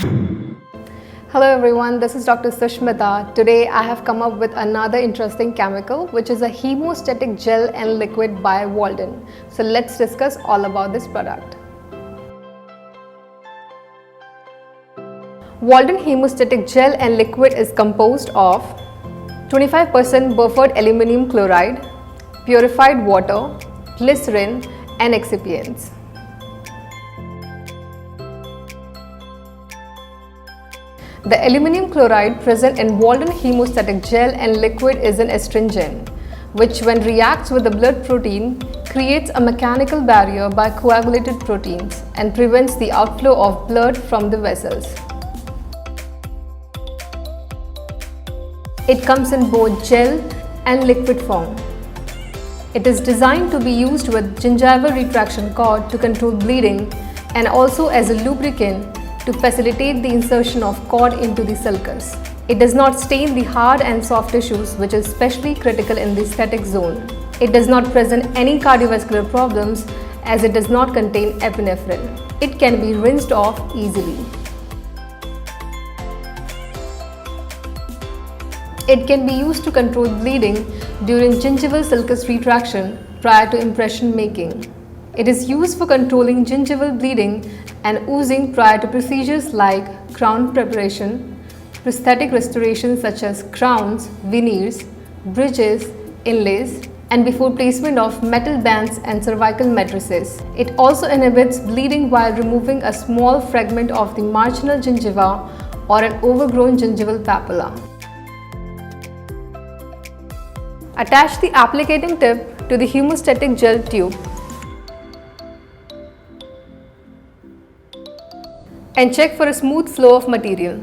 Hello everyone, this is Dr. Sushmita. Today I have come up with another interesting chemical, which is a hemostatic gel and liquid by Waldent. So let's discuss all about this product. Waldent Hemostatic Gel and Liquid is composed of 25% buffered aluminium chloride, purified water, glycerin and excipients. The aluminium chloride present in Waldent Hemostatic Gel and Liquid is an astringent, which when reacts with the blood protein creates a mechanical barrier by coagulated proteins and prevents the outflow of blood from the vessels. It comes in both gel and liquid form. It is designed to be used with gingival retraction cord to control bleeding and also as a lubricant to facilitate the insertion of cord into the sulcus. It does not stain the hard and soft tissues, which is especially critical in the aesthetic zone. It does not present any cardiovascular problems as it does not contain epinephrine. It can be rinsed off easily. It can be used to control bleeding during gingival sulcus retraction prior to impression making. It is used for controlling gingival bleeding and oozing prior to procedures like crown preparation, prosthetic restoration such as crowns, veneers, bridges, inlays, and before placement of metal bands and cervical matrices. It also inhibits bleeding while removing a small fragment of the marginal gingiva or an overgrown gingival papilla. Attach the applicating tip to the hemostatic gel tube and check for a smooth flow of material.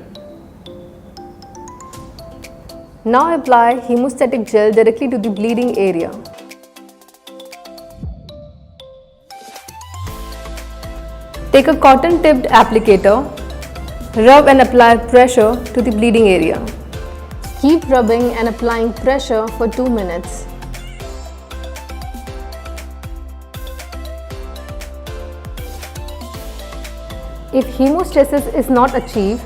Now apply hemostatic gel directly to the bleeding area. Take a cotton tipped applicator, rub and apply pressure to the bleeding area. Keep rubbing and applying pressure for 2 minutes. If hemostasis is not achieved,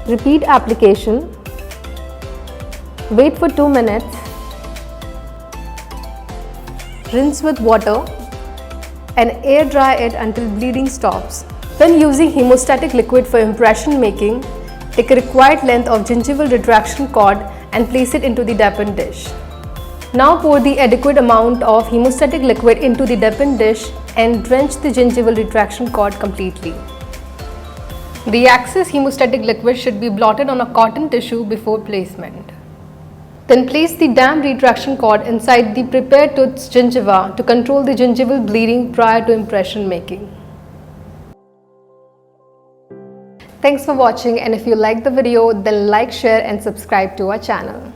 repeat application, wait for 2 minutes, rinse with water and air dry it until bleeding stops. When using hemostatic liquid for impression making, take a required length of gingival retraction cord and place it into the dampened dish. Now pour the adequate amount of hemostatic liquid into the dampened dish and drench the gingival retraction cord completely. The excess hemostatic liquid should be blotted on a cotton tissue before placement. Then place the damp retraction cord inside the prepared tooth's gingiva to control the gingival bleeding prior to impression making. Thanks for watching, and if you like the video, then like, share and subscribe to our channel.